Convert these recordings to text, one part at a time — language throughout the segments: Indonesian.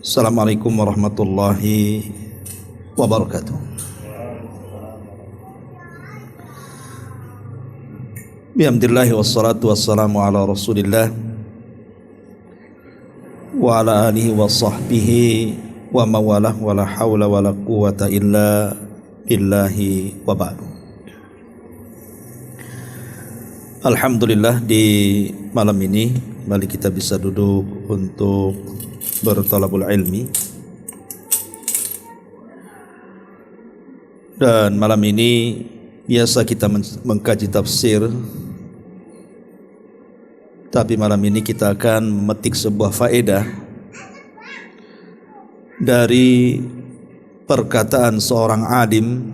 Assalamualaikum warahmatullahi wabarakatuh. Bihamdillahi wassalatu wassalamu ala rasulillah wa ala alihi wa sahbihi wa mawalah wa la hawla wa la quwata illa billahi wa ba'du. Alhamdulillah, di malam ini kembali kita bisa duduk untuk bertalabul ilmi. Dan malam ini biasa kita mengkaji tafsir, tapi malam ini kita akan memetik sebuah faedah dari perkataan seorang alim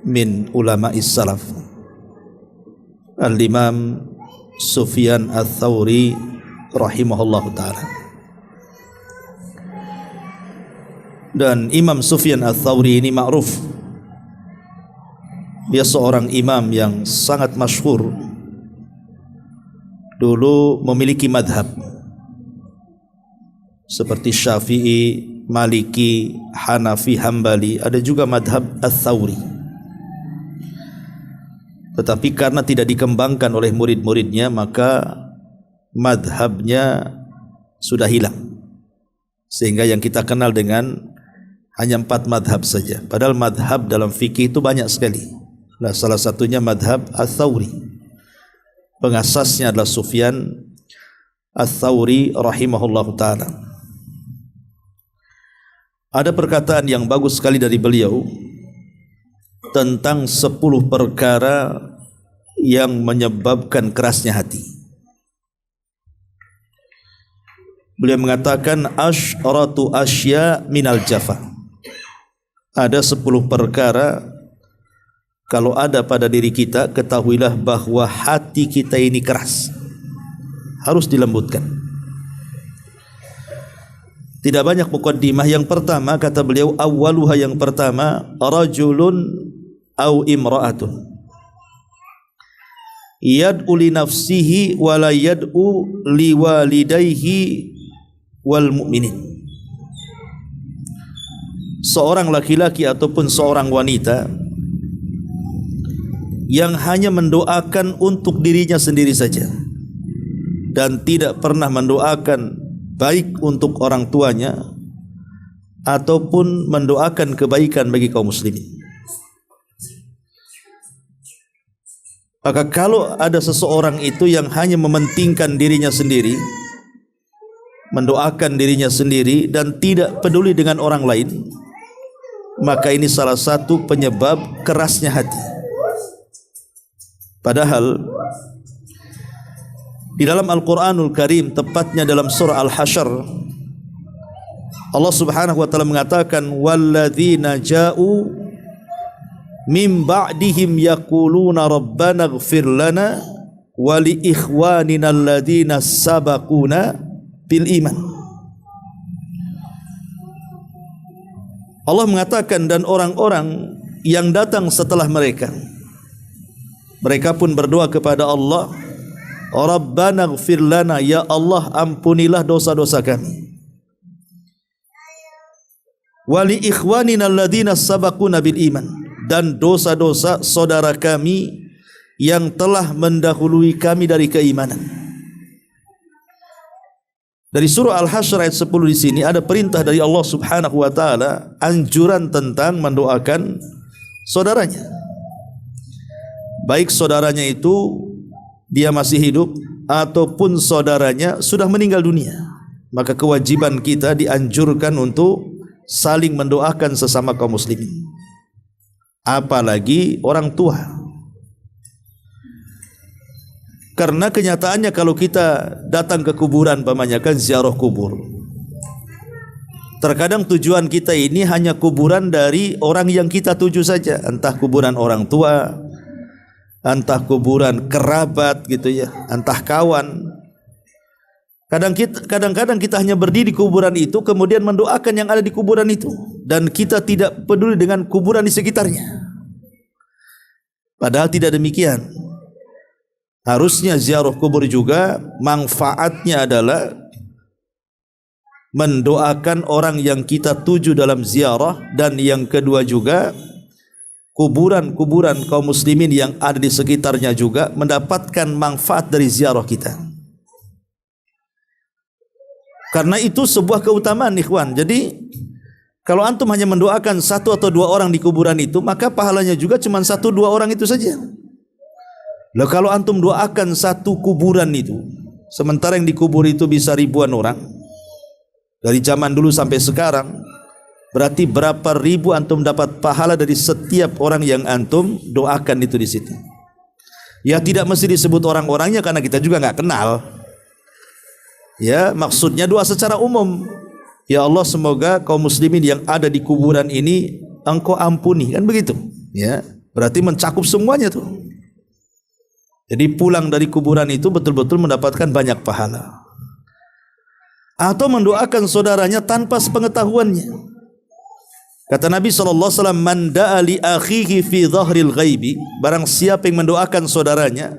min ulama'is salaf, Al-Imam Sufyan Ats-Tsauri rahimahullahu ta'ala. Dan Imam Sufyan Ats-Tsauri ini ma'ruf, dia seorang imam yang sangat masyhur. Dulu memiliki madhab seperti Syafi'i, Maliki, Hanafi, Hambali, ada juga madhab Ats-Tsauri. Tetapi karena tidak dikembangkan oleh murid-muridnya, maka madhabnya sudah hilang, sehingga yang kita kenal dengan hanya 4 madhab saja. Padahal madhab dalam fikih itu banyak sekali. Nah, salah satunya madhab Ats-Tsauri. Pengasasnya adalah Sufyan Ats-Tsauri rahimahullahu ta'ala. Ada perkataan yang bagus sekali dari beliau tentang 10 perkara yang menyebabkan kerasnya hati. Beliau mengatakan asyratu asya minal jafa. Ada 10 perkara, kalau ada pada diri kita, ketahuilah bahwa hati kita ini keras, harus dilembutkan. Tidak banyak muqaddimah. Yang pertama, kata beliau, awwaluha, yang pertama, rajulun au imra'atun yad'u li nafsihi wa la yad'u li walidayhi wal mu'minin. Seorang laki-laki ataupun seorang wanita yang hanya mendoakan untuk dirinya sendiri saja dan tidak pernah mendoakan baik untuk orang tuanya ataupun mendoakan kebaikan bagi kaum muslimin. Maka kalau ada seseorang itu yang hanya mementingkan dirinya sendiri, mendoakan dirinya sendiri dan tidak peduli dengan orang lain, maka ini salah satu penyebab kerasnya hati. Padahal di dalam Al-Quranul Karim, tepatnya dalam surah Al-Hasyr, Allah subhanahu wa ta'ala mengatakan, walladzina ja'u min ba'dihim yaquluna rabbana ighfir lana wa li ikhwanina alladzina sabaquna bil iman. Allah mengatakan, dan orang-orang yang datang setelah mereka, mereka pun berdoa kepada Allah, Rabbana ighfir lana, ya Allah ampunilah dosa-dosa kami, wa li ikhwanina alladzina sabaquna bil iman, dan dosa-dosa saudara kami yang telah mendahului kami dari keimanan. Dari surah Al-Hasyr ayat 10 di sini ada perintah dari Allah subhanahu wa ta'ala, anjuran tentang mendoakan saudaranya, baik saudaranya itu dia masih hidup ataupun saudaranya sudah meninggal dunia. Maka kewajiban kita dianjurkan untuk saling mendoakan sesama kaum muslimin, apalagi orang tua. Karena kenyataannya kalau kita datang ke kuburan, pamannya ziarah kubur, terkadang tujuan kita ini hanya kuburan dari orang yang kita tuju saja, entah kuburan orang tua, entah kuburan kerabat gitu ya, entah kawan. Kadang-kadang kita hanya berdiri di kuburan itu, kemudian mendoakan yang ada di kuburan itu, dan kita tidak peduli dengan kuburan di sekitarnya. Padahal tidak demikian. Harusnya ziarah kubur juga manfaatnya adalah mendoakan orang yang kita tuju dalam ziarah, dan yang kedua juga kuburan-kuburan kaum muslimin yang ada di sekitarnya juga mendapatkan manfaat dari ziarah kita. Karena itu sebuah keutamaan, ikhwan. Jadi kalau antum hanya mendoakan satu atau dua orang di kuburan itu, maka pahalanya juga cuma satu dua orang itu saja. Lalu kalau antum doakan satu kuburan itu, sementara yang dikubur itu bisa ribuan orang, dari zaman dulu sampai sekarang, berarti berapa ribu antum dapat pahala dari setiap orang yang antum doakan itu di situ. Ya tidak mesti disebut orang-orangnya karena kita juga nggak kenal. Ya maksudnya doa secara umum. Ya Allah, semoga kaum muslimin yang ada di kuburan ini Engkau ampuni, kan begitu. Ya berarti mencakup semuanya tuh. Jadi pulang dari kuburan itu betul-betul mendapatkan banyak pahala. Atau mendoakan saudaranya tanpa sepengetahuannya. Kata Nabi SAW, man da'a li akhihi fi dhahril ghaibi, barang siapa yang mendoakan saudaranya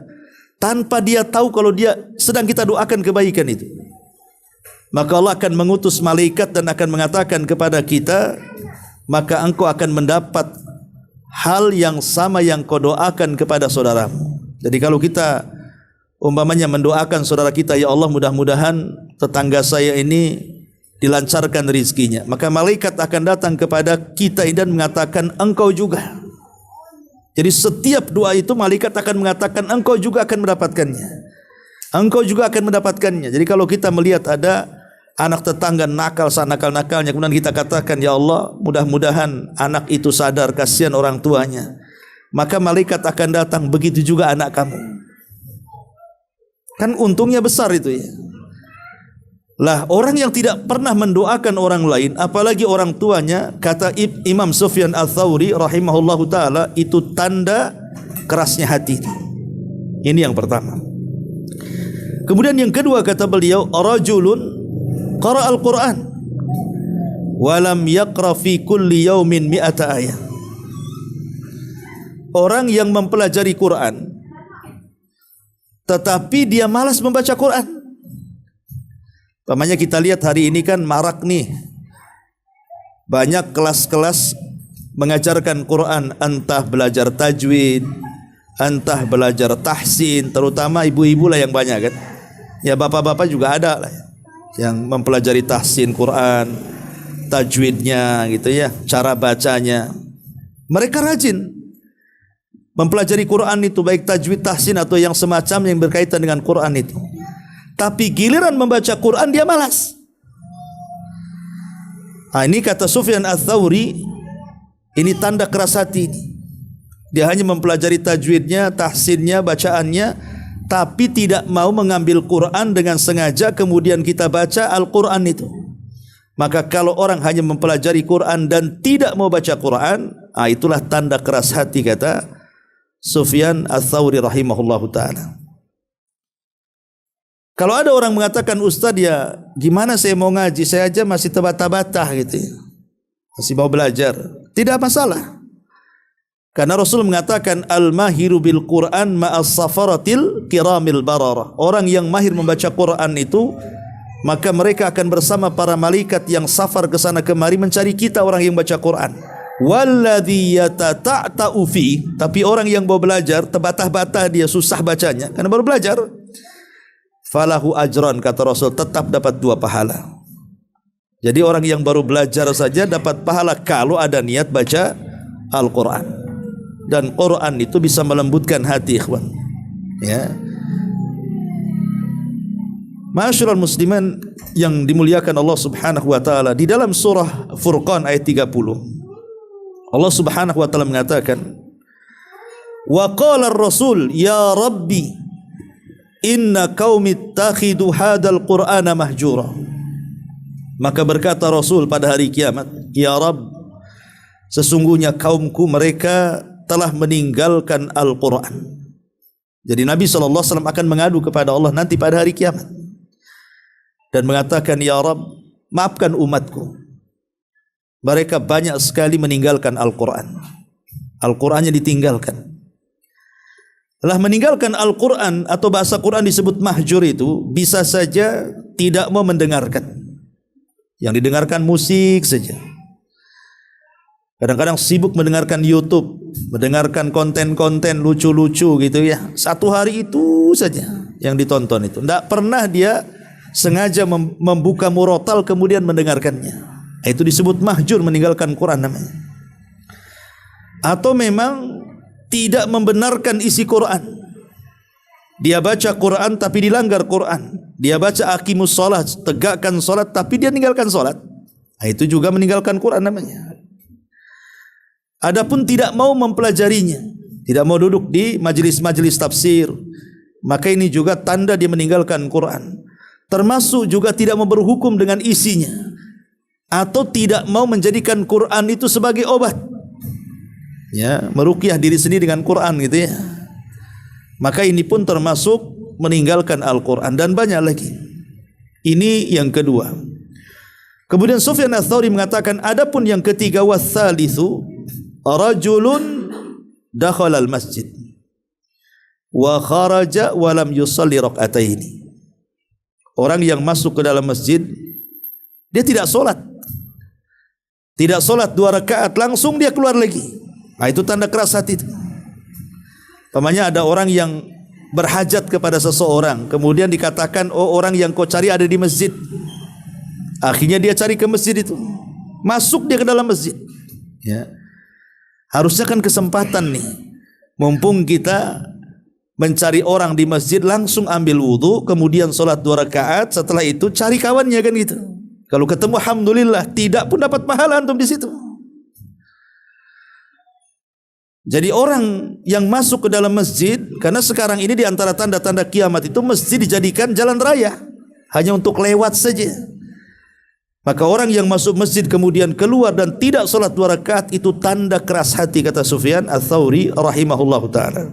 tanpa dia tahu kalau dia sedang kita doakan kebaikan itu, maka Allah akan mengutus malaikat dan akan mengatakan kepada kita, maka engkau akan mendapat hal yang sama yang kau doakan kepada saudaramu. Jadi kalau kita umpamanya mendoakan saudara kita, ya Allah mudah-mudahan tetangga saya ini dilancarkan rezekinya, maka malaikat akan datang kepada kita dan mengatakan engkau juga. Jadi setiap doa itu malaikat akan mengatakan engkau juga akan mendapatkannya. Engkau juga akan mendapatkannya. Jadi kalau kita melihat ada anak tetangga nakal sanakal-nakalnya, kemudian kita katakan, ya Allah mudah-mudahan anak itu sadar, kasihan orang tuanya, maka malaikat akan datang, begitu juga anak kamu. Kan untungnya besar itu ya. Lah orang yang tidak pernah mendoakan orang lain, apalagi orang tuanya, kata Imam Sufyan Ats-Tsauri rahimahullahu taala, itu tanda kerasnya hati. Ini yang pertama. Kemudian yang kedua kata beliau, rajulun qara'al Qur'an wa lam yaqra fi kulli yaumin mi'ata ayat. Orang yang mempelajari Quran tetapi dia malas membaca Quran. Umpamanya kita lihat hari ini kan marak nih, banyak kelas-kelas mengajarkan Quran, entah belajar tajwid, entah belajar tahsin, terutama ibu-ibu lah yang banyak kan. Ya bapak-bapak juga ada lah yang mempelajari tahsin Quran, tajwidnya gitu ya, cara bacanya. Mereka rajin mempelajari Quran itu, baik tajwid, tahsin atau yang semacam yang berkaitan dengan Quran itu. Tapi giliran membaca Quran dia malas. Ini kata Sufyan Ats-Tsauri, ini tanda keras hati. Dia hanya mempelajari tajwidnya, tahsinnya, bacaannya, tapi tidak mau mengambil Quran dengan sengaja kemudian kita baca Al-Quran itu. Maka kalau orang hanya mempelajari Quran dan tidak mau baca Quran, itulah tanda keras hati, kata Sufyan Ats-Tsauri rahimahullahu ta'ala. Kalau ada orang mengatakan, Ustaz ya gimana saya mau ngaji, saya aja masih terbata-bata gitu ya, masih mau belajar, tidak masalah. Karena Rasul mengatakan, al-mahiru bil Quran ma'as safaratil kiramil bararah. Orang yang mahir membaca Quran itu, maka mereka akan bersama para malaikat yang safar ke sana kemari mencari kita orang yang baca Quran. Walladzi yatata'u fi, tapi orang yang mau belajar terbata-bata, dia susah bacanya karena baru belajar, falahu ajran, kata Rasul, tetap dapat 2 pahala. Jadi orang yang baru belajar saja dapat pahala kalau ada niat baca Al-Quran. Dan Quran itu bisa melembutkan hati, ikhwan. Ya. Ma'asyiral muslimin yang dimuliakan Allah Subhanahu wa taala, di dalam surah Furqan ayat 30, Allah Subhanahu wa taala mengatakan, wa qala ar-rasul ya rabbi inna qaumi ittakhidu hadzal qur'ana mahjura. Maka berkata Rasul pada hari kiamat, ya Rabb, sesungguhnya kaumku mereka telah meninggalkan Al-Quran. Jadi Nabi SAW akan mengadu kepada Allah nanti pada hari kiamat dan mengatakan, ya Rabb, maafkan umatku, mereka banyak sekali meninggalkan Al-Quran. Al-Qurannya ditinggalkan. Telah meninggalkan Al-Quran atau bahasa Quran disebut mahjur itu bisa saja tidak mau mendengarkan. Yang didengarkan musik saja. Kadang-kadang sibuk mendengarkan YouTube, mendengarkan konten-konten lucu-lucu gitu ya. Satu hari itu saja yang ditonton itu. Tidak pernah dia sengaja membuka murotal kemudian mendengarkannya. Itu disebut mahjur, meninggalkan Quran namanya. Atau memang tidak membenarkan isi Quran. Dia baca Quran tapi dilanggar Quran. Dia baca aqimus sholat, tegakkan sholat tapi dia meninggalkan sholat. Itu juga meninggalkan Quran namanya. Adapun tidak mau mempelajarinya, tidak mau duduk di majelis-majelis tafsir, maka ini juga tanda dia meninggalkan Quran. Termasuk juga tidak mau berhukum dengan isinya, atau tidak mau menjadikan Quran itu sebagai obat, ya, meruqyah diri sendiri dengan Quran gitu ya. Maka ini pun termasuk meninggalkan Al-Quran, dan banyak lagi. Ini yang kedua. Kemudian Sufyan Ats-Tsauri mengatakan, adapun yang ketiga, watsalitsu rajulun dakhala al-masjid wa kharaja wa lam yusalli rak'ataini. Orang yang masuk ke dalam masjid, dia tidak solat. Tidak solat 2 rakaat, langsung dia keluar lagi. Itu tanda keras hati itu. Pamannya ada orang yang berhajat kepada seseorang, kemudian dikatakan, oh, orang yang kau cari ada di masjid. Akhirnya dia cari ke masjid itu, masuk dia ke dalam masjid. Ya. Harusnya kan kesempatan nih, mumpung kita mencari orang di masjid, langsung ambil wudu, kemudian sholat 2 rakaat, setelah itu cari kawannya kan gitu. Kalau ketemu alhamdulillah, tidak pun dapat pahala antum di situ. Jadi orang yang masuk ke dalam masjid, karena sekarang ini di antara tanda-tanda kiamat itu masjid dijadikan jalan raya, hanya untuk lewat saja. Maka orang yang masuk masjid kemudian keluar dan tidak sholat 2 rakaat, itu tanda keras hati, kata Sufyan Ats-Tsauri rahimahullahu ta'ala.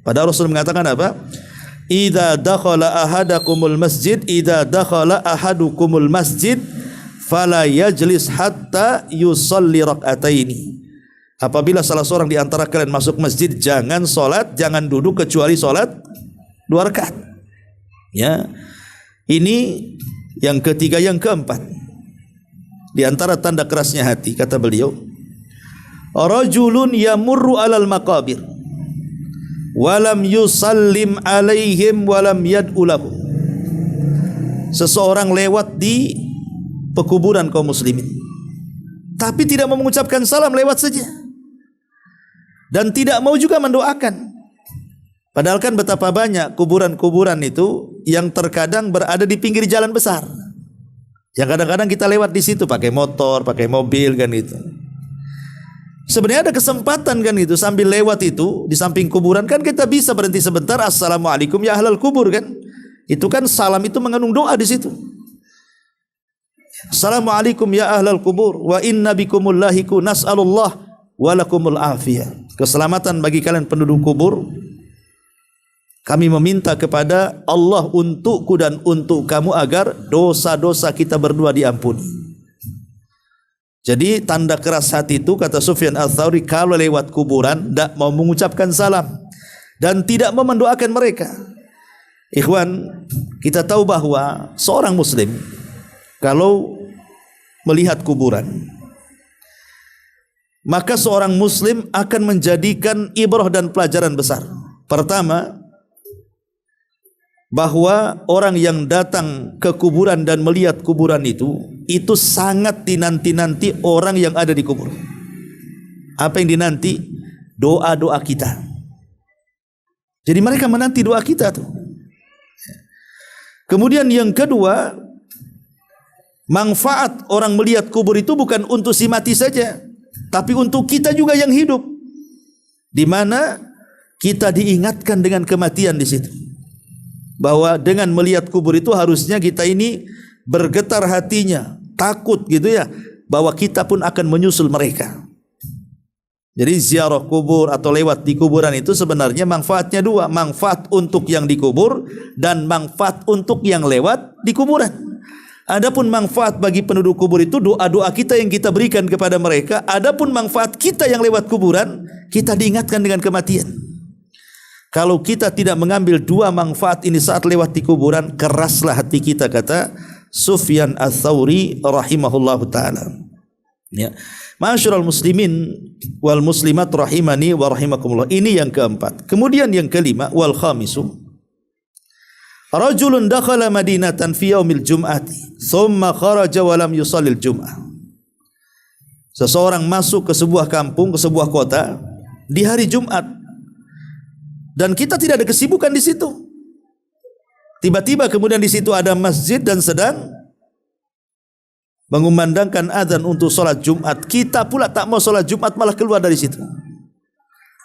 Padahal Rasul mengatakan apa? Idza dakhala ahadakumul masjid, idza dakhala ahadukumul masjid fala yajlis hatta yusalli rak'ataini. Apabila salah seorang di antara kalian masuk masjid, jangan sholat, jangan duduk kecuali sholat 2 rakaat. Ya. Ini yang ketiga. Yang keempat, di antara tanda kerasnya hati, kata beliau, rajulun yamurru alal maqabir walam yusallim alaihim walam yad'u lahum. Seseorang lewat di pekuburan kaum muslimin, tapi tidak mau mengucapkan salam, lewat saja, dan tidak mau juga mendoakan. Padahal kan betapa banyak kuburan-kuburan itu yang terkadang berada di pinggir jalan besar, yang kadang-kadang kita lewat di situ pakai motor, pakai mobil kan gitu. Sebenarnya ada kesempatan kan gitu, sambil lewat itu di samping kuburan kan kita bisa berhenti sebentar, assalamualaikum ya ahlal kubur kan. Itu kan salam itu mengandung doa di situ. Assalamualaikum ya ahlal kubur wa inna bikumul lahiku nas'alullah wa lakumul afiyah. Keselamatan bagi kalian penduduk kubur. Kami meminta kepada Allah untukku dan untuk kamu agar dosa-dosa kita berdua diampuni. Jadi tanda keras hati itu, kata Sufyan Ats-Tsauri, kalau lewat kuburan tidak mau mengucapkan salam dan tidak mau mendoakan mereka. Ikhwan, kita tahu bahwa seorang muslim kalau melihat kuburan, maka seorang muslim akan menjadikan ibrah dan pelajaran besar. Pertama, bahwa orang yang datang ke kuburan dan melihat kuburan itu sangat dinanti-nanti orang yang ada di kubur. Apa yang dinanti? Doa-doa kita. Jadi mereka menanti doa kita tuh. Kemudian yang kedua, manfaat orang melihat kubur itu bukan untuk si mati saja, tapi untuk kita juga yang hidup, di mana kita diingatkan dengan kematian di situ. Bahwa dengan melihat kubur itu harusnya kita ini bergetar hatinya, takut gitu ya, bahwa kita pun akan menyusul mereka. Jadi ziarah kubur atau lewat di kuburan itu sebenarnya manfaatnya 2, manfaat untuk yang dikubur dan manfaat untuk yang lewat di kuburan. Adapun manfaat bagi penduduk kubur itu doa-doa kita yang kita berikan kepada mereka. Adapun manfaat kita yang lewat kuburan, kita diingatkan dengan kematian. Kalau kita tidak mengambil 2 manfaat ini saat lewat di kuburan, keraslah hati kita, kata Sufyan Ats-Tsauri rahimahullahu taala. Ya. Ma'asyiral muslimin wal muslimat rahimani wa rahimakumullah. Ini yang keempat. Kemudian yang kelima, wal khamisu, rajulun dakhala madinatan fi yaumil jum'ati thumma kharaja wa lam yusallil jum'ah. Seseorang masuk ke sebuah kampung, ke sebuah kota di hari Jumat dan kita tidak ada kesibukan di situ. Tiba-tiba kemudian di situ ada masjid dan sedang mengumandangkan azan untuk sholat Jumat. Kita pula tak mau sholat Jumat, malah keluar dari situ.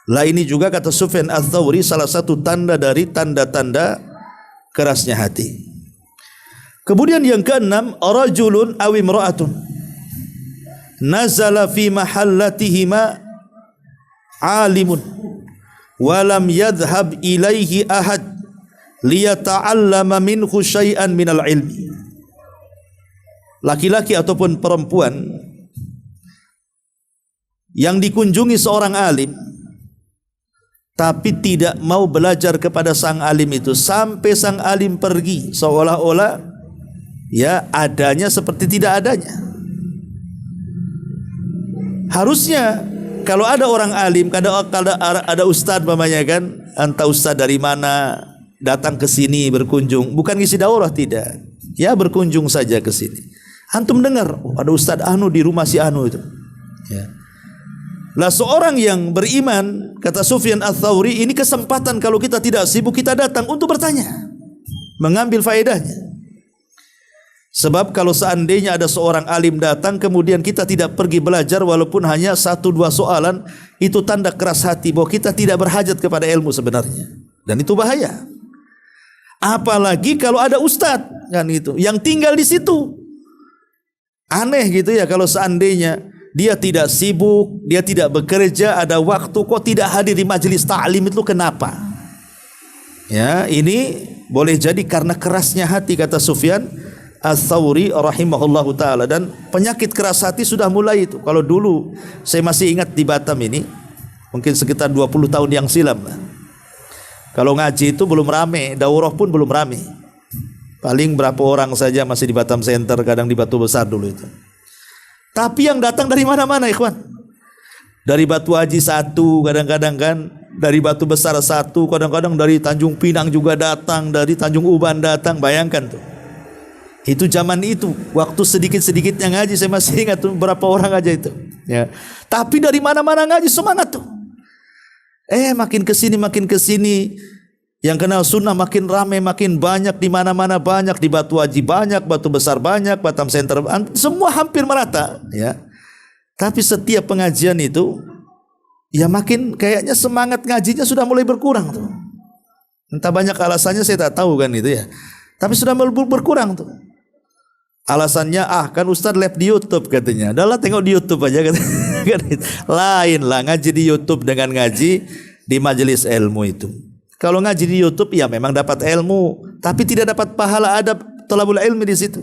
Lah ini juga kata Sufyan Ats-Tsauri salah satu tanda dari tanda-tanda kerasnya hati. Kemudian yang keenam, rajulun aw imra'atun nazala fi mahallatihima alimun wa lam yadhhab ilaihi ahad liyata'allama minhu syai'an minal ilmi. Laki-laki ataupun perempuan yang dikunjungi seorang alim tapi tidak mau belajar kepada sang alim itu sampai sang alim pergi, seolah-olah ya adanya seperti tidak adanya. Harusnya kalau ada orang alim, ada ustadz mamanya kan, entah ustadz dari mana datang ke sini berkunjung, bukan ngisi daurah, tidak. Ya berkunjung saja ke sini. Antum dengar, oh, ada Ustadz Anu di rumah si Anu itu. Ya. Lah seorang yang beriman, kata Sufyan Ats-Tsauri, ini kesempatan kalau kita tidak sibuk, kita datang untuk bertanya, mengambil faedahnya. Sebab kalau seandainya ada seorang alim datang, kemudian kita tidak pergi belajar walaupun hanya 1-2 soalan, itu tanda keras hati bahwa kita tidak berhajat kepada ilmu sebenarnya. Dan itu bahaya. Apalagi kalau ada ustadz kan itu yang tinggal di situ. Aneh gitu ya kalau seandainya dia tidak sibuk, dia tidak bekerja, ada waktu kok tidak hadir di majelis ta'lim, itu kenapa? Ya, ini boleh jadi karena kerasnya hati kata Sufyan Ats-Tsauri rahimahullahu taala. Dan penyakit keras hati sudah mulai itu. Kalau dulu saya masih ingat di Batam ini, mungkin sekitar 20 tahun yang silam lah. Kalau ngaji itu belum rame, daurah pun belum rame. Paling berapa orang saja masih di Batam Center, kadang di Batu Besar dulu itu. Tapi yang datang dari mana-mana ikhwan. Dari Batu Haji 1 kadang-kadang kan, dari Batu Besar 1, kadang-kadang dari Tanjung Pinang juga datang, dari Tanjung Uban datang, bayangkan tuh. Itu zaman itu, waktu sedikit-sedikitnya ngaji, saya masih ingat tuh berapa orang aja itu. Ya. Tapi dari mana-mana ngaji semangat tuh. Makin kesini, yang kenal sunnah makin ramai, makin banyak, di mana-mana banyak, di Batu Haji banyak, Batu Besar banyak, Batam Center, semua hampir merata, ya. Tapi setiap pengajian itu, ya makin kayaknya semangat ngajinya sudah mulai berkurang tuh. Entah banyak alasannya, saya tak tahu kan itu ya. Tapi sudah mulai berkurang tuh. Alasannya kan Ustadz live di YouTube katanya. Adalah tengok di YouTube aja katanya. Lain lah ngaji di YouTube dengan ngaji di majelis ilmu itu. Kalau ngaji di YouTube ya memang dapat ilmu, tapi tidak dapat pahala adab thalabul ilmi di situ.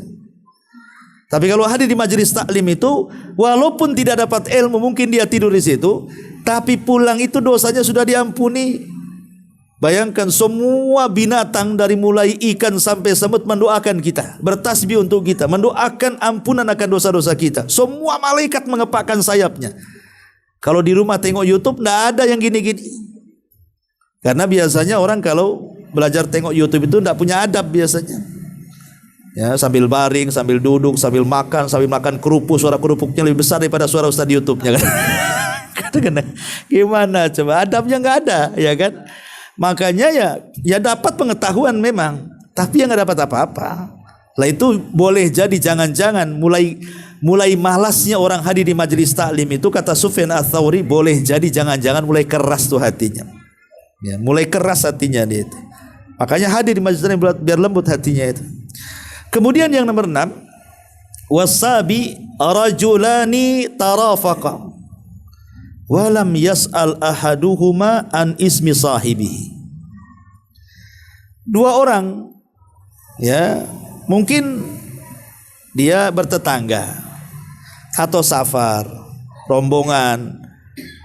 Tapi kalau hadir di majelis taklim itu, walaupun tidak dapat ilmu, mungkin dia tidur di situ, tapi pulang itu dosanya sudah diampuni. Bayangkan semua binatang dari mulai ikan sampai semut mendoakan kita, bertasbih untuk kita, mendoakan ampunan akan dosa-dosa kita. Semua malaikat mengepakkan sayapnya. Kalau di rumah tengok YouTube, tidak ada yang gini-gini. Karena biasanya orang kalau belajar tengok YouTube itu tidak punya adab biasanya. Ya, sambil baring, sambil duduk, sambil makan kerupuk, suara kerupuknya lebih besar daripada suara ustaz di YouTube-nya kan. Gimana coba, adabnya nggak ada, ya kan? Makanya ya dapat pengetahuan memang, tapi ya nggak dapat apa-apa. Lah itu boleh jadi jangan-jangan mulai malasnya orang hadir di majelis taklim itu, kata Sufyan Ats-Tsauri, boleh jadi jangan-jangan mulai keras tuh hatinya. Ya, mulai keras hatinya dia itu. Makanya hadir di majelis taklim biar lembut hatinya itu. Kemudian yang nomor 6, wasabi rajulani tarafaqa walam yas'al ahaduhuma an ismi sahibihi. Dua orang, ya, mungkin dia bertetangga atau safar, rombongan,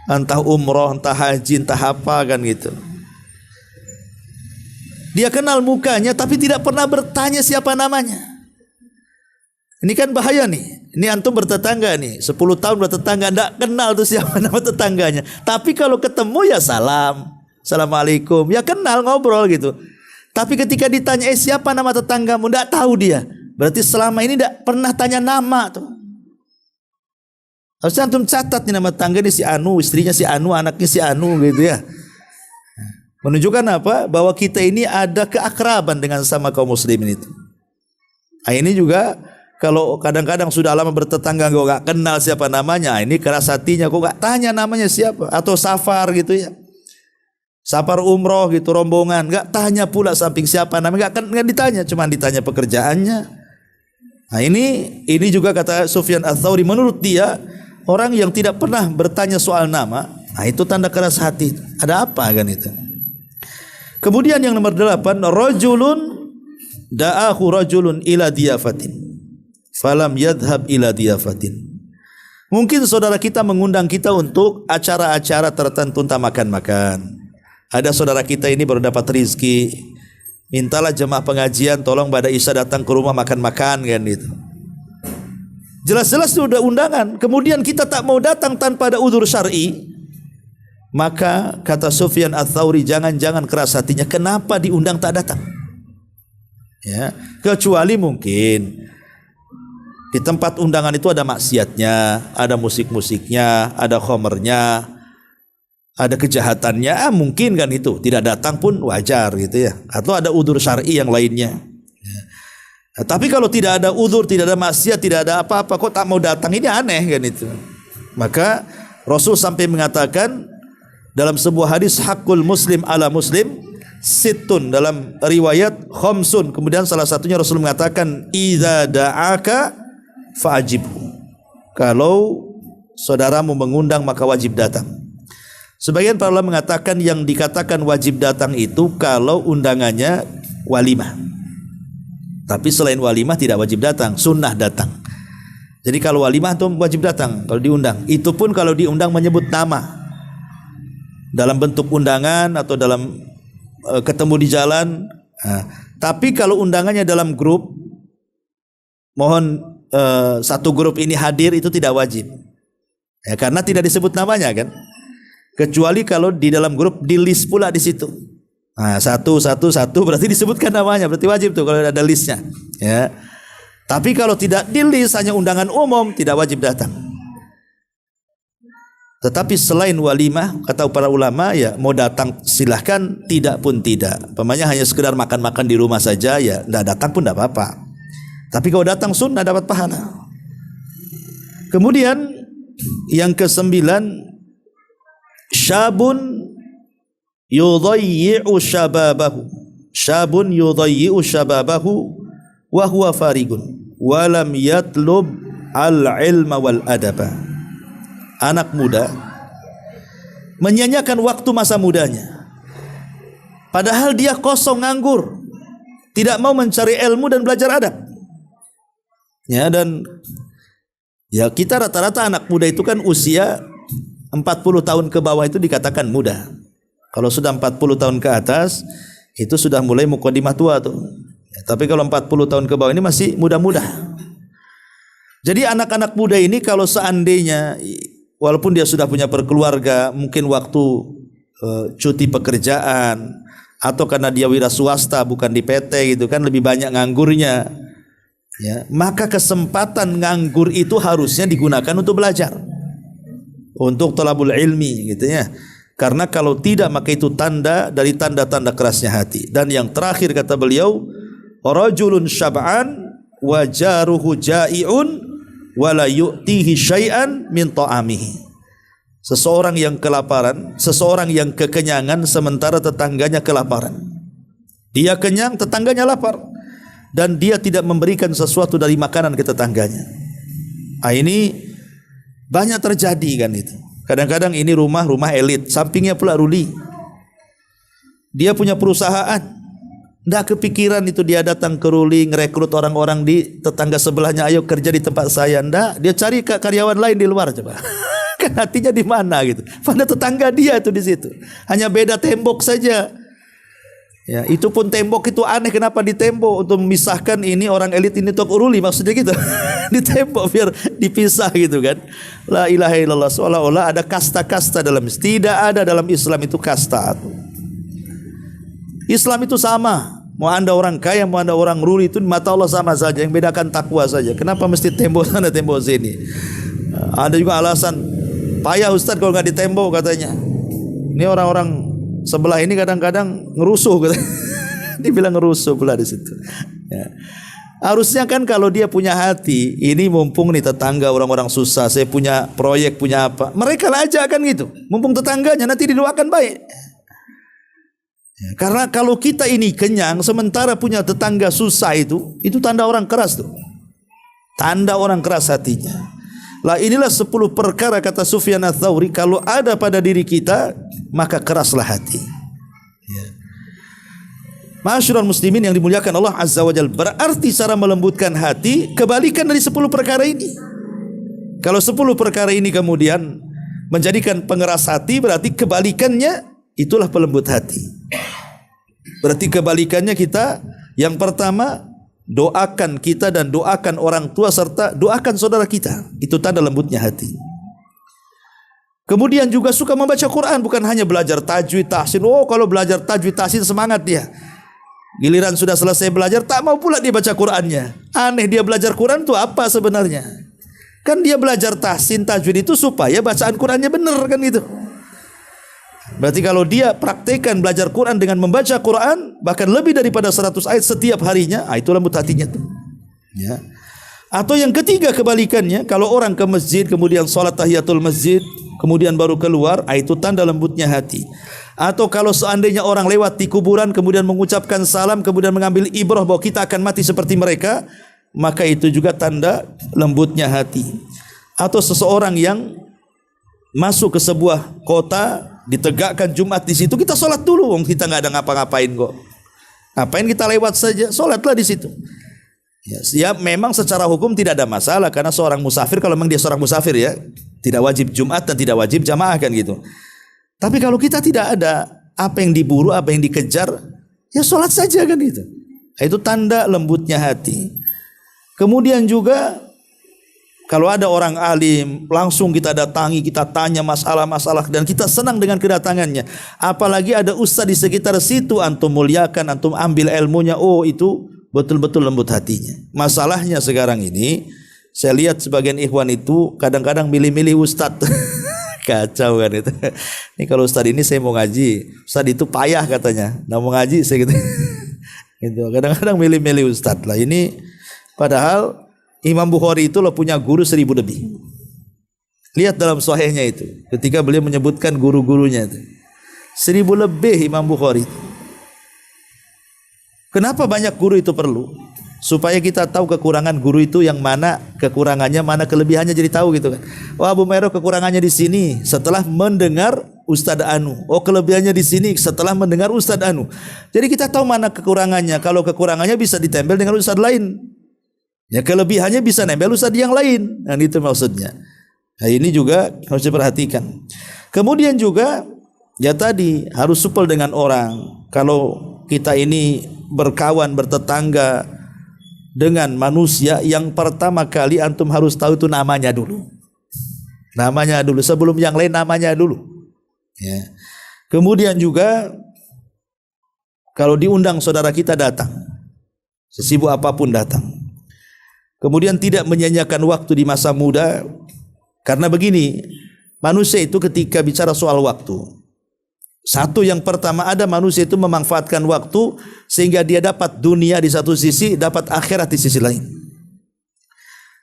entah umroh, entah haji, entah apa kan gitu. Dia kenal mukanya tapi tidak pernah bertanya siapa namanya. Ini kan bahaya nih. Ini antum bertetangga nih, 10 tahun bertetangga, enggak kenal tuh siapa nama tetangganya. Tapi kalau ketemu ya salam, assalamualaikum, ya kenal, ngobrol gitu. Tapi ketika ditanya siapa nama tetanggamu, enggak tahu dia. Berarti selama ini enggak pernah tanya nama tuh. Harusnya antum catat nih nama tetangga ini si Anu, istrinya si Anu, anaknya si Anu gitu ya. Menunjukkan apa? Bahwa kita ini ada keakraban dengan sama kaum muslimin itu. Nah, ini juga kalau kadang-kadang sudah lama bertetangga kok gak kenal siapa namanya, ini keras hatinya kok gak tanya namanya siapa. Atau safar gitu ya, safar umroh gitu rombongan, gak tanya pula samping siapa namanya, gak ditanya, cuma ditanya pekerjaannya. Nah ini juga kata Sufyan Ats-Tsauri, menurut dia orang yang tidak pernah bertanya soal nama, nah itu tanda keras hati. Ada apa kan itu? Kemudian yang nomor 8, rajulun da'ahu rajulun ila diyafatin falam yadhhab ila diyafatin. Mungkin saudara kita mengundang kita untuk acara-acara tertentu, entah makan-makan. Ada saudara kita ini baru dapat rizki, mintalah jemaah pengajian tolong pada Isya datang ke rumah makan-makan kan itu. Jelas-jelas itu udah undangan, kemudian kita tak mau datang tanpa ada udzur syar'i. Maka kata Sufyan Ats-Tsauri, jangan-jangan keras hatinya, kenapa diundang tak datang? Ya, kecuali mungkin di tempat undangan itu ada maksiatnya, ada musik-musiknya, ada khomernya, ada kejahatannya, mungkin kan itu tidak datang pun wajar gitu ya. Atau ada udzur syar'i yang lainnya. Nah, tapi kalau tidak ada udzur, tidak ada maksiat, tidak ada apa-apa, kok tak mau datang, ini aneh kan itu. Maka Rasul sampai mengatakan dalam sebuah hadis, hakul muslim ala muslim situn, dalam riwayat khamsun. Kemudian salah satunya Rasul mengatakan idza da'aka fa'ajibhu. Kalau saudaramu mengundang maka wajib datang. Sebagian para ulama mengatakan yang dikatakan wajib datang itu kalau undangannya walimah. Tapi selain walimah tidak wajib datang, sunnah datang. Jadi kalau walimah itu wajib datang kalau diundang. Itu pun kalau diundang menyebut nama dalam bentuk undangan atau dalam ketemu di jalan. Tapi kalau undangannya dalam grup, mohon satu grup ini hadir, itu tidak wajib. Ya, karena tidak disebut namanya kan. Kecuali kalau di dalam grup di list pula di situ. Nah, satu berarti disebutkan namanya, berarti wajib tuh kalau ada listnya. Ya. Tapi kalau tidak di list, hanya undangan umum, tidak wajib datang. Tetapi selain walimah, kata para ulama, ya mau datang silahkan, tidak pun tidak. Pemanya hanya sekedar makan-makan di rumah saja, ya tidak datang pun tidak apa-apa. Tapi kalau datang sunnah dapat pahala. Kemudian yang ke-9, syabun yudayyi'u syababahu. Syabun yudayyi'u syababahu wa huwa farigun wa lam yatlub al-ilma wal adaba. Anak muda menyanyiakan waktu masa mudanya, padahal dia kosong, nganggur, tidak mau mencari ilmu dan belajar adab. Ya, dan ya kita rata-rata anak muda itu kan usia 40 tahun ke bawah itu dikatakan muda. Kalau sudah 40 tahun ke atas itu sudah mulai mukadimah tua tuh. Ya, tapi kalau 40 tahun ke bawah ini masih muda-muda. Jadi anak-anak muda ini kalau seandainya walaupun dia sudah punya berkeluarga, mungkin waktu cuti pekerjaan atau karena dia wira swasta bukan di PT gitu kan, lebih banyak nganggurnya. Ya, maka kesempatan nganggur itu harusnya digunakan untuk belajar, untuk thalabul ilmi gitu ya. Karena kalau tidak maka itu tanda dari tanda-tanda kerasnya hati. Dan yang terakhir kata beliau, rajulun syab'an wa jaruhu ja'iun wa la yu'tihi syai'an min ta'amihi. Seseorang yang kelaparan, seseorang yang kekenyangan sementara tetangganya kelaparan. Dia kenyang, tetangganya lapar, dan dia tidak memberikan sesuatu dari makanan ke tetangganya. Ini banyak terjadi kan itu. Kadang-kadang ini rumah elit, sampingnya pula ruli. Dia punya perusahaan, tidak kepikiran itu dia datang ke ruli, ngerekrut orang-orang di tetangga sebelahnya, ayo kerja di tempat saya. Tidak, dia cari karyawan lain di luar coba. Kan hatinya di mana gitu? Pada tetangga dia itu di situ. Hanya beda tembok saja. Ya, itu pun tembok itu aneh, kenapa ditembok? Untuk memisahkan ini orang elit ini tok uruli, maksudnya gitu. Ditembok biar dipisah gitu kan. La ilaha illallah, seolah-olah ada kasta-kasta dalam Islam. Tidak ada dalam Islam itu kasta. Islam itu sama. Mau Anda orang kaya, mau Anda orang ruli, itu mata Allah sama saja. Yang bedakan takwa saja. Kenapa mesti tembok sana tembok sini? Ada juga alasan payah Ustaz kalau nggak ditembok katanya. Ini orang-orang sebelah ini kadang-kadang ngerusuh gitu. Dibilang ngerusuh pula di situ. Ya. Harusnya kan kalau dia punya hati, ini mumpung nih tetangga orang-orang susah, saya punya proyek, punya apa, mereka lah aja kan gitu. Mumpung tetangganya nanti didoakan baik. Ya, karena kalau kita ini kenyang sementara punya tetangga susah, itu tanda orang keras tuh. Tanda orang keras hatinya. Lah inilah 10 perkara kata Sufyan Ats-Tsauri, kalau ada pada diri kita maka keraslah hati. Ya. Ma'asyiral muslimin yang dimuliakan Allah Azza wa Jalla, berarti cara melembutkan hati kebalikan dari 10 perkara ini. Kalau 10 perkara ini kemudian menjadikan pengeras hati, berarti kebalikannya itulah pelembut hati. Berarti kebalikannya kita, yang pertama doakan kita dan doakan orang tua serta doakan saudara kita. Itu tanda lembutnya hati. Kemudian juga suka membaca Quran, bukan hanya belajar tajwid, tahsin. Oh, kalau belajar tajwid, tahsin semangat dia. Giliran sudah selesai belajar tak mau pula dia baca Qurannya. Aneh, dia belajar Quran itu apa sebenarnya? Kan dia belajar tahsin, tajwid itu supaya bacaan Qurannya benar kan gitu. Berarti kalau dia praktekkan belajar Quran dengan membaca Quran bahkan lebih daripada 100 ayat setiap harinya, itu lembut hatinya tuh. Ya. Atau yang ketiga kebalikannya, kalau orang ke masjid kemudian sholat tahiyatul masjid kemudian baru keluar, itu tanda lembutnya hati. Atau kalau seandainya orang lewat di kuburan kemudian mengucapkan salam kemudian mengambil ibrah bahwa kita akan mati seperti mereka, maka itu juga tanda lembutnya hati. Atau seseorang yang masuk ke sebuah kota, ditegakkan Jumat di situ, kita sholat dulu, kita nggak ada ngapa-ngapain kok. Ngapain kita lewat saja, sholatlah di situ. Ya, memang secara hukum tidak ada masalah karena seorang musafir, kalau memang dia seorang musafir ya, tidak wajib Jumat dan tidak wajib jamaah kan gitu. Tapi kalau kita tidak ada apa yang diburu, apa yang dikejar, ya sholat saja kan gitu. Itu tanda lembutnya hati. Kemudian juga kalau ada orang alim, langsung kita datangi, kita tanya masalah-masalah dan kita senang dengan kedatangannya. Apalagi ada ustaz di sekitar situ, antum muliakan, antum ambil ilmunya, oh itu betul-betul lembut hatinya. Masalahnya sekarang ini, saya lihat sebagian ikhwan itu kadang-kadang milih-milih ustaz. Kacau kan itu. Ini kalau ustaz ini saya mau ngaji, ustaz itu payah katanya, nggak mau ngaji saya gitu. Gitu. Kadang-kadang milih-milih ustaz lah. Ini padahal Imam Bukhari itu punya guru 1000 lebih. Lihat dalam sahihnya itu, ketika beliau menyebutkan guru-gurunya itu 1000 lebih Imam Bukhari. Kenapa banyak guru itu perlu? Supaya kita tahu kekurangan guru itu yang mana kekurangannya, mana kelebihannya, jadi tahu gitu kan. Oh, Abu Mero kekurangannya di sini setelah mendengar Ustadz Anu. Oh, kelebihannya di sini setelah mendengar Ustadz Anu. Jadi kita tahu mana kekurangannya. Kalau kekurangannya bisa ditempel dengan ustadz lain, ya kelebihannya bisa nempel ustadz yang lain. Nah, itu maksudnya. Nah, ini juga harus diperhatikan. Kemudian juga ya tadi harus supel dengan orang. Kalau kita ini berkawan, bertetangga dengan manusia, yang pertama kali antum harus tahu itu namanya dulu. Namanya dulu, sebelum yang lain namanya dulu. Ya. Kemudian juga kalau diundang saudara kita datang, sesibuk apapun datang. Kemudian tidak menyanyiakan waktu di masa muda, karena begini, manusia itu ketika bicara soal waktu, satu yang pertama ada manusia itu memanfaatkan waktu sehingga dia dapat dunia di satu sisi, dapat akhirat di sisi lain.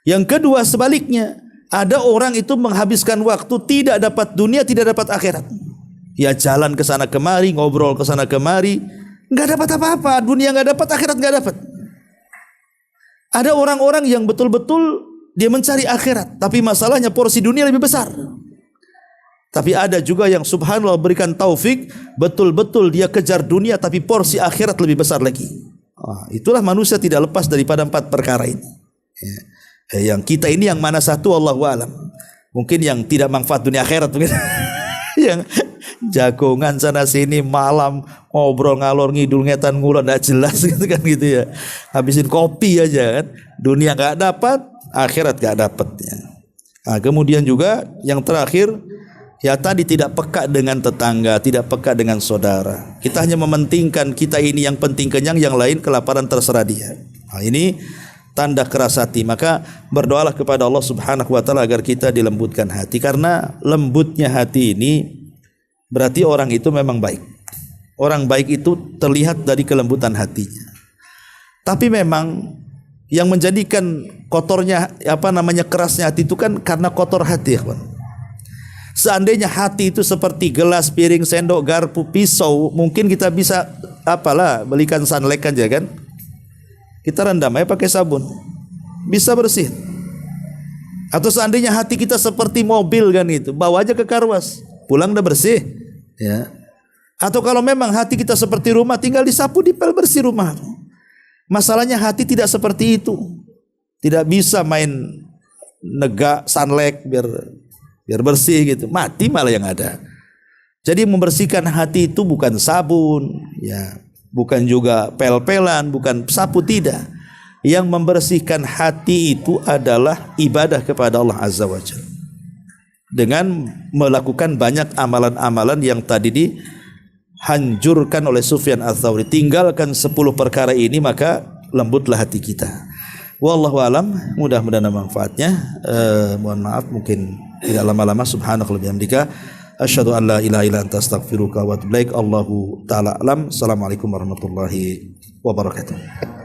Yang kedua sebaliknya, ada orang itu menghabiskan waktu tidak dapat dunia, tidak dapat akhirat. Ya jalan ke sana kemari, ngobrol ke sana kemari, nggak dapat apa-apa, dunia nggak dapat, akhirat nggak dapat. Ada orang-orang yang betul-betul dia mencari akhirat, tapi masalahnya porsi dunia lebih besar. Tapi ada juga yang subhanallah berikan taufik, betul-betul dia kejar dunia tapi porsi akhirat lebih besar lagi. Itulah manusia tidak lepas daripada 4 perkara ini. Yang kita ini yang mana satu Allahu a'lam. Mungkin yang tidak manfaat dunia akhirat mungkin. jagongan sana sini, malam ngobrol ngalor ngidul ngetan ngulon nggak jelas gitu kan gitu ya. Habisin kopi aja kan. Dunia nggak dapat, akhirat nggak dapatnya. Nah, kemudian juga yang terakhir ya tadi tidak peka dengan tetangga, tidak peka dengan saudara. Kita hanya mementingkan kita ini yang penting kenyang, yang lain kelaparan terserah dia. Nah, ini tanda keras hati. Maka berdoalah kepada Allah Subhanahu wa taala agar kita dilembutkan hati, karena lembutnya hati ini berarti orang itu memang baik. Orang baik itu terlihat dari kelembutan hatinya. Tapi memang yang menjadikan kotornya kerasnya hati itu kan karena kotor hati, ya. Seandainya hati itu seperti gelas, piring, sendok, garpu, pisau, mungkin kita bisa belikan sunlight aja kan. Kita rendam aja pakai sabun, bisa bersih. Atau seandainya hati kita seperti mobil kan itu, bawa aja ke karwas, pulang udah bersih, ya. Atau kalau memang hati kita seperti rumah, tinggal disapu, dipel, bersih rumah. Masalahnya hati tidak seperti itu. Tidak bisa main negak sunlight biar bersih gitu. Mati malah yang ada. Jadi membersihkan hati itu bukan sabun, ya, bukan juga pel-pelan, bukan sapu, tidak. Yang membersihkan hati itu adalah ibadah kepada Allah Azza wa Jalla. Dengan melakukan banyak amalan-amalan yang tadi dihancurkan oleh Sufyan Ats-Tsauri. Tinggalkan 10 perkara ini, maka lembutlah hati kita. Wallahu alam, mudah-mudahan manfaatnya. Mohon maaf mungkin tidak lama-lama. Subhanakallahumma wa bihamdika asyhadu an la ilaha illa anta astaghfiruka wa atubu ilaik. Allahu taala alam. Assalamualaikum warahmatullahi wabarakatuh.